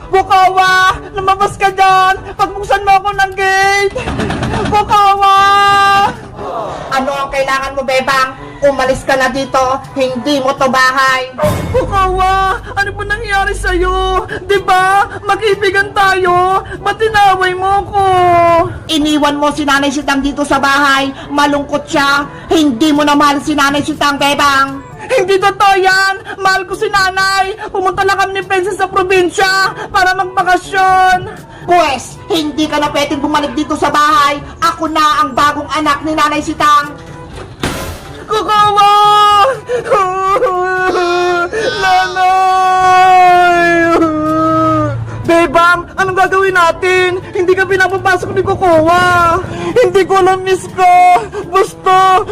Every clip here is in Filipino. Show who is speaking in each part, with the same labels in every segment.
Speaker 1: Kukawa! Lumabas ka dyan! Pagbuksan mo ako ng gate! Kukawa!
Speaker 2: Ano ang kailangan mo, Bebang? Umalis ka na dito, hindi mo to bahay.
Speaker 1: Kukawa! Ano po nangyari sa'yo? Diba? Mag-ibigan tayo! Ba't tinaway mo ko?
Speaker 2: Iniwan mo si Nanay Sitang dito sa bahay, malungkot siya. Hindi mo na mahal si Nanay Sitang, Bebang.
Speaker 1: Hindi totoo yan! Mahal ko si nanay! Pumunta lang kami ni Princess sa probinsya para magbakasyon!
Speaker 2: Pwes, hindi ka na pwedeng bumalik dito sa bahay. Ako na ang bagong anak ni Nanay Sitang.
Speaker 1: Kukawa! Nanay! Bebang, anong gagawin natin? Hindi ka pinapapasok ni Kukawa! Hindi ko alam, miss ko!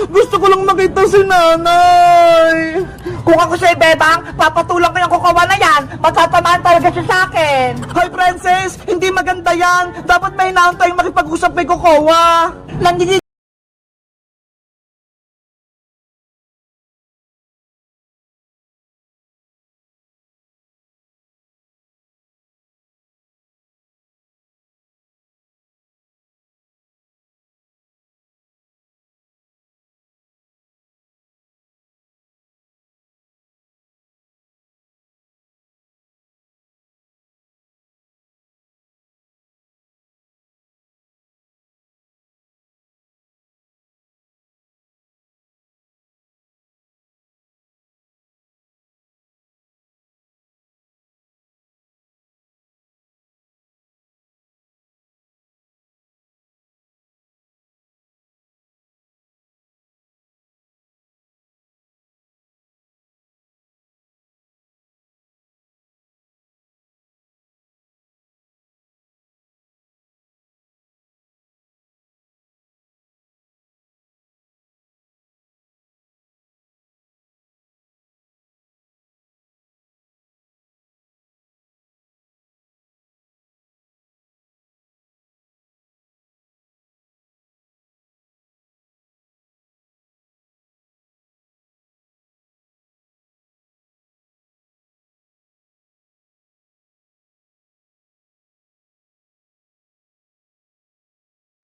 Speaker 1: Gusto ko lang makita si nanay!
Speaker 2: Kung ako sa'yo, Bebang, papatulang ko yung Kukawa na yan. Matatamaan talaga siya sa akin.
Speaker 1: Hoy, Princess! Hindi maganda yan! Dapat may hinahon tayong makipag-usap kay Kukawa!
Speaker 2: Nandinig.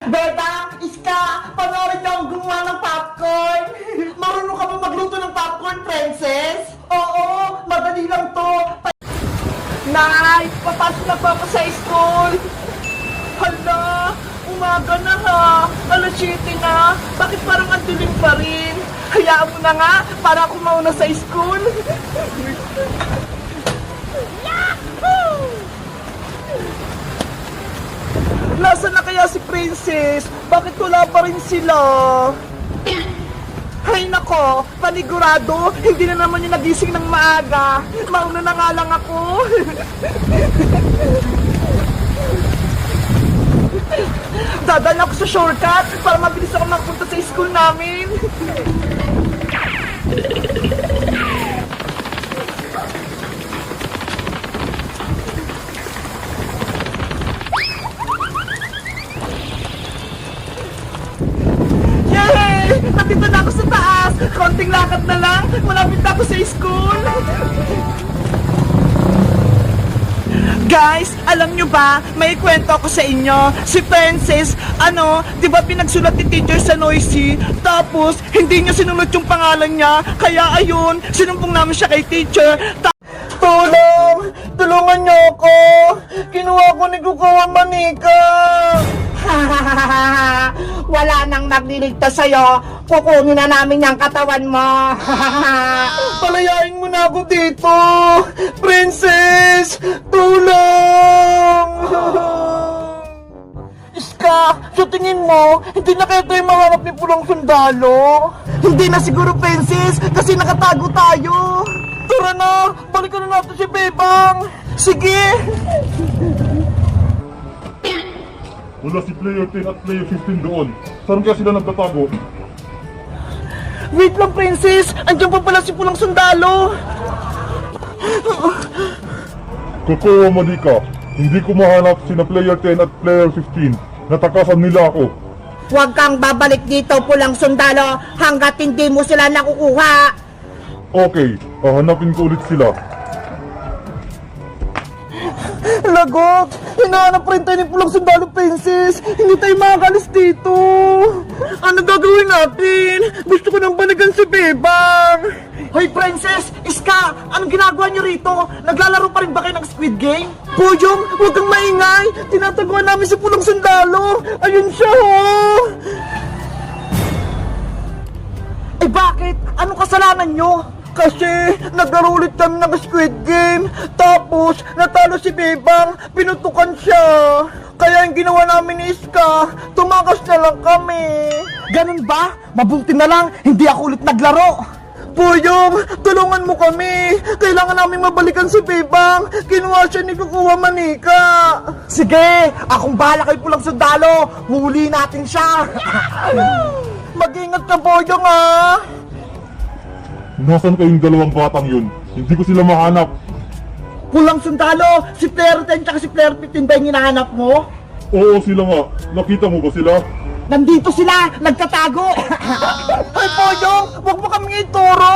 Speaker 2: Bebang, Iska, panoorin niyo ang gumawa ng popcorn. Marunong ka ba magluto ng popcorn, Princess? Oo, madali lang to.
Speaker 1: Nay, papasok na po ako sa school. Hala, umaga na ha. Alas 7 na. Bakit parang ang dilim pa rin? Hayaan mo na nga, para ako mauna sa school. Nasaan na kaya si Princess? Bakit wala pa rin sila? Hay nako, panigurado, hindi na naman yung nagising ng maaga. Mauna na nga lang ako. Dadaan ako sa shortcut para mabilis ako makapunta sa school namin. Yay! Nandito na ako sa taas! Konting lakad na lang, malapit na ako sa school! Guys, alam nyo ba, may kwento ako sa inyo. Si Princess, di ba pinagsulat ni teacher sa Noisy? Tapos, hindi niya sinunod yung pangalan niya. Kaya ayun, sinumpong namin siya kay teacher. Tulong! Tulungan niyo ako! Kinuha ko ni Kukawa Manika!
Speaker 2: Wala nang magliligtas sa'yo. Kukunin na namin yung katawan mo.
Speaker 1: Palayain mo na ako dito! Princess! Tulong! Iska, sa tingin mo, hindi na kaya tayo mahanap ni Pulang Sundalo? Hindi na siguro, Princess, kasi nakatago tayo. Tara na, balikan na natin si Bebang. Sige!
Speaker 3: Wala si player 10 at player 15 doon. Saan kaya sila nagtatago?
Speaker 1: Wait lang, Princess! Andiyan pa pala si Pulang Sundalo!
Speaker 3: Kukawa Manika, hindi ko mahanap sina player 10 at player 15. Natakasan nila ako.
Speaker 2: Huwag kang babalik dito, Pulang Sundalo, hanggat hindi mo sila nakukuha.
Speaker 3: Okay, hahanapin ko ulit sila.
Speaker 1: Lagot! Hinahanap rin tayo ni Pulang Sundalo Princess! Hindi tayo makakalis dito! Ano gagawin natin? Gusto ko nang balikan si Bebang! Hoy Princess! Iska! Anong ginagawa niyo rito? Naglalaro pa rin ba kayo ng Squid Game? Boyong! Huwag kang maingay! Tinataguan namin si Pulang Sundalo! Ayun siya ho! Eh bakit? Anong kasalanan nyo? Kasi naglaro ulit kami ng Squid Game, tapos natalo si Bebang, pinutukan siya. Kaya yung ginawa namin ni Iska, tumakas na lang kami. Ganun ba? Mabuti na lang, hindi ako ulit naglaro. Puyong, tulungan mo kami. Kailangan namin mabalikan si Bebang. Kinuha siya ni Kukuha Manika. Sige, akong bahala kay Pulang Sundalo. Huli natin siya. Mag-ingat ka, Boyong, ah.
Speaker 3: Nasaan kayong dalawang batang yun? Hindi ko sila mahanap.
Speaker 1: Pulang Sundalo, si Player 10 tsaka si Player 15 ba yung hinahanap mo?
Speaker 3: Oo, sila nga. Nakita mo ba sila?
Speaker 1: Nandito sila, nagtatago! Ay, Poyong, huwag mo kami ituro!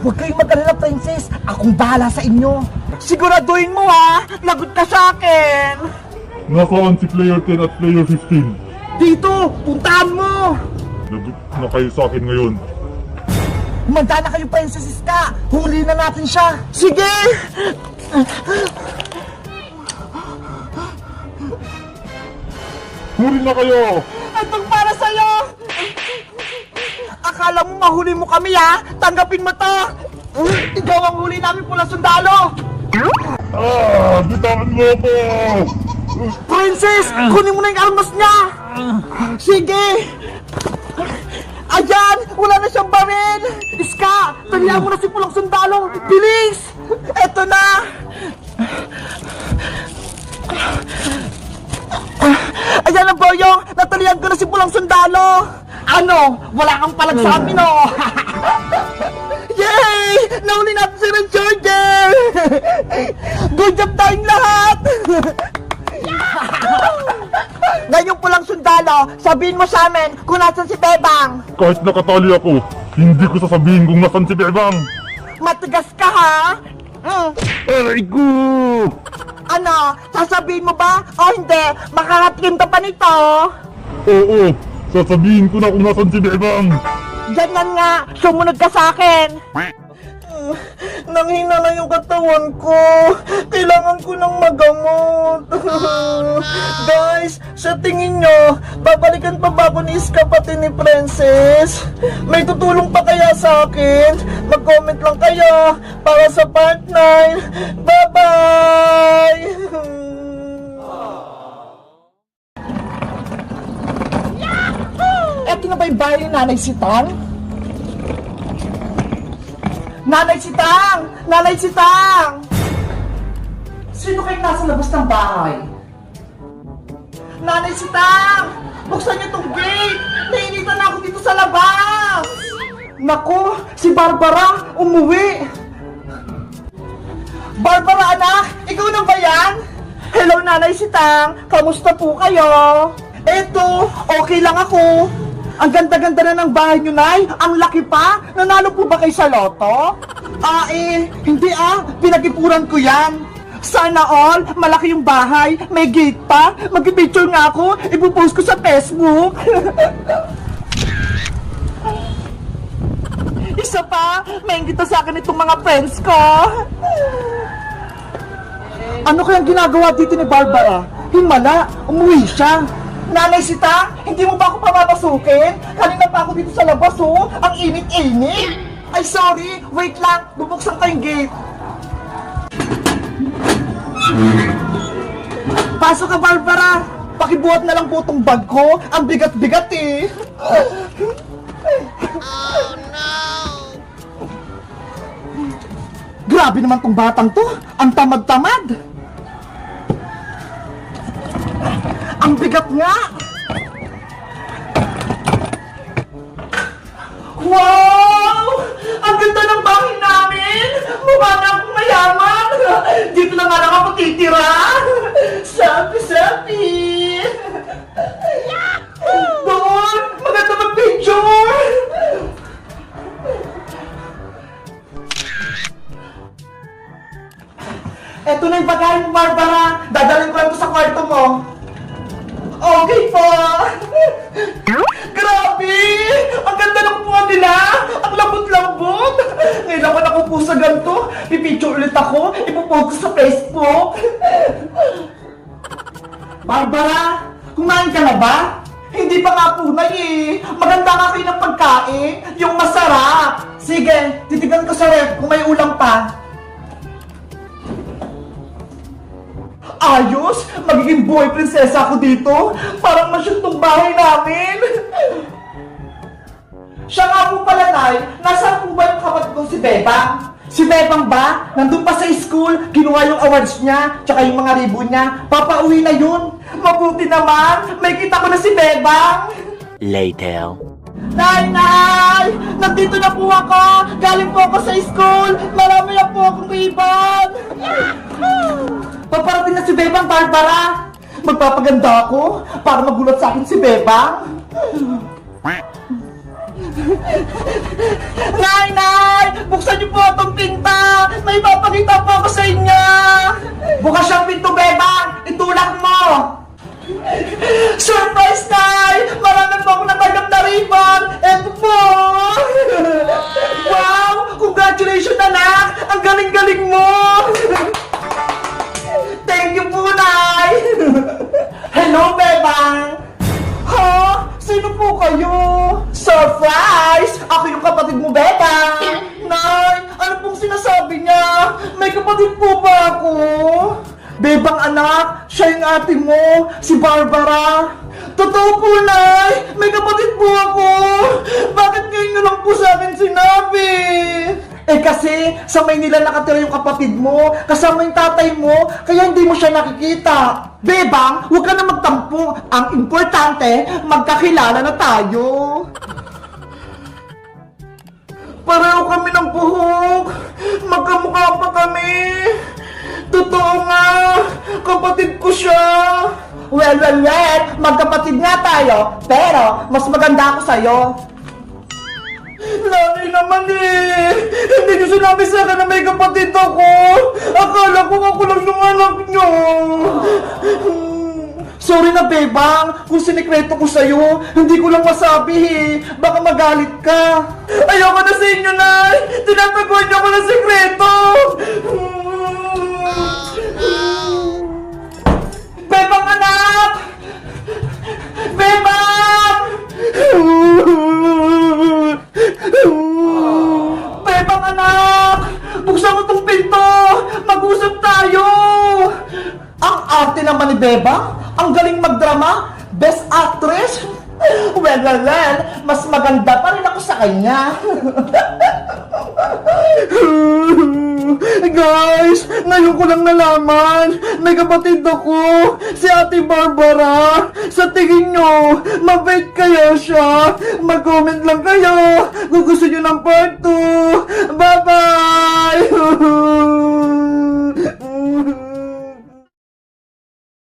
Speaker 1: Huwag kayong mag-alala, Princess. Akong bahala sa inyo. Siguraduhin mo, ha? Lagot ka sa akin!
Speaker 3: Nasaan si Player 10 at Player 15?
Speaker 1: Dito, puntahan mo!
Speaker 3: Lagot na kayo sa akin ngayon.
Speaker 1: Humanda na kayo, Princess Iska! Huli na natin siya! Sige!
Speaker 3: Huli na kayo!
Speaker 1: Itong para sa'yo! Akala mo mahuli mo kami, ha? Tanggapin mo to! Ikaw ang huli namin, Pulang Sundalo!
Speaker 3: Bitawan mo ako!
Speaker 1: Princess! Kunin mo na yung armas niya! Sige! Ayan! Wala na siyang baril! Iska! Talihan mo na si Pulang Sundalo! Bilis! Eto na! Ayan ang Boyong! Natalihan ko na si Pulang Sundalo! Ano? Wala kang palag sa amin, oh! Yay! Nahuli natin si Red Charger! Good job tayong lahat! Ngayon Pulang Sundalo, sabihin mo sa amin kung nasan si Bebang!
Speaker 3: Kahit nakatali ako, hindi ko sasabihin kung nasan si Bebang!
Speaker 1: Matigas ka, ha?
Speaker 3: Aray ko!
Speaker 1: Ano? Sasabihin mo ba? O hindi? Makakatim ka pa nito?
Speaker 3: Oo, sasabihin ko na kung nasan si Bebang!
Speaker 1: Ganyan nga, sumunod ka sa akin! Nanghina na yung katawan ko. Kailangan ko ng magamot. Guys, sa tingin nyo, babalikan pa ba ako ni Iska pati ni Princess? May tutulong pa kaya sa akin? Mag-comment lang kayo para sa part 9. Bye-bye! Eto na ba yung bahay ni Nanay Sitang? Nanay Sitang! Nanay Sitang! Sino kayong nasa labas ng bahay? Nanay Sitang! Buksan niyo tong gate! Nainitan na ako dito sa labas! Naku! Si Barbara! Umuwi! Barbara, anak! Ikaw na ba yan? Hello, Nanay Sitang! Kamusta po kayo? Eto, okay lang ako. Ang ganda-ganda na ng bahay nyo, Nay. Ang laki pa. Nanalo po ba kayo sa loto? Hindi Pinag-ipuran ko yan. Sana all, malaki yung bahay. May gate pa. Mag-picture nga ako. Ipopost ko sa Facebook. Isa pa, may ingita sa akin itong mga friends ko. Ano kayang ginagawa dito ni Barbara? Himala, umuwi siya. Nanay Sita, hindi mo ba ako papapasukin? Kanina pa ako dito sa labas, oh. Ang init-init. Ay, sorry. Wait lang. Bubuksan ko yung gate. Pasok ka, Barbara. Pakibuhat na lang po tong bag ko. Ang bigat-bigat, eh. Oh, no! Grabe naman tong batang to. Ang tamad-tamad. Ang bigat nga! Wow! Ang ganda ng bahay namin! Mukha na akong mayaman! Dito na nga lang ako titira! Selfie! Doon! Maganda mag-picture! Eto na yung bagay mo, Barbara! Dadala
Speaker 2: sa ganito, pipicture ulit ako, ipopost ko sa Facebook. Barbara, kumain ka na ba? Hindi pa nga po, Nay eh. Maganda nga kayo ng pagkain, yung masarap. Sige, titigan ko sa ref kung may ulam pa. Ayos! Magiging boy prinsesa ako dito. Parang masyong tong bahay namin. Siya nga po pala, Nay. Nasaan po ba yung kapatid kong si Bebang? Si Bebang ba? Nandun pa sa school, kinuha yung awards niya, tsaka yung mga ribbon niya. Papauwi na yun. Mabuti naman, may kita ko na si Bebang.
Speaker 4: Later.
Speaker 2: Nay! Nay! Nandito na po ako! Galing po ako sa school! Marami na po akong ribbon! Paparating na si Bebang, Barbara! Magpapaganda ako para magulat sa akin si Bebang! Nay! Nay! Buksan niyo po itong pinta! May papakita po ako sa inyo! Bukas siyang pinto, Bebang! Itulak mo! Surprise, Nay! Marami po ako natanggap na ribbon! Eto po! Wow! Congratulations, anak! Ang galing-galing mo! Thank you po, Nay! Hello, Bebang! Ha? Sino po kayo? Surprise! Ako yung kapatid mo, Bebang! Nay! Ano pong sinasabi niya? May kapatid po ba ako? Bebang anak, siya yung ate mo, si Barbara. Totoo po, Nay! May kapatid po ako! Bakit ngayon nyo lang po sa akin sinabi? Eh kasi, sa Maynila nakatira yung kapatid mo, kasama yung tatay mo, kaya hindi mo siya nakikita. Bebang, huwag ka na magtampo. Ang importante, magkakilala na tayo. Pareho kami ng buhok. Magkamukha pa kami. Totoo nga, kapatid ko siya. Well, magkapatid nga tayo, pero mas maganda ako sa'yo. Nanay naman eh! Hindi niyo sinabi sa akin na may kapatid ako! Akala ko ako lang yung anak niyo! Sorry na, Bebang! Kung sinikreto ko sa'yo, hindi ko lang masabi eh! Baka magalit ka! Ayoko na sa inyo, Nay! Tinataguan niyo ko ng sikreto! Bebang anak! Bebang! Bebang anak! Buksan mo tong pinto! Mag-usap tayo! Ang arte naman ni Bebang! Ang galing magdrama! Best actress! Well, mas maganda pa rin ako sa kanya! Guys, ngayon ko lang nalaman, may kapatid ako, si Ate Barbara. Sa tingin nyo, mabait kaya siya? Mag-comment lang kayo kung gusto nyo ng part 2.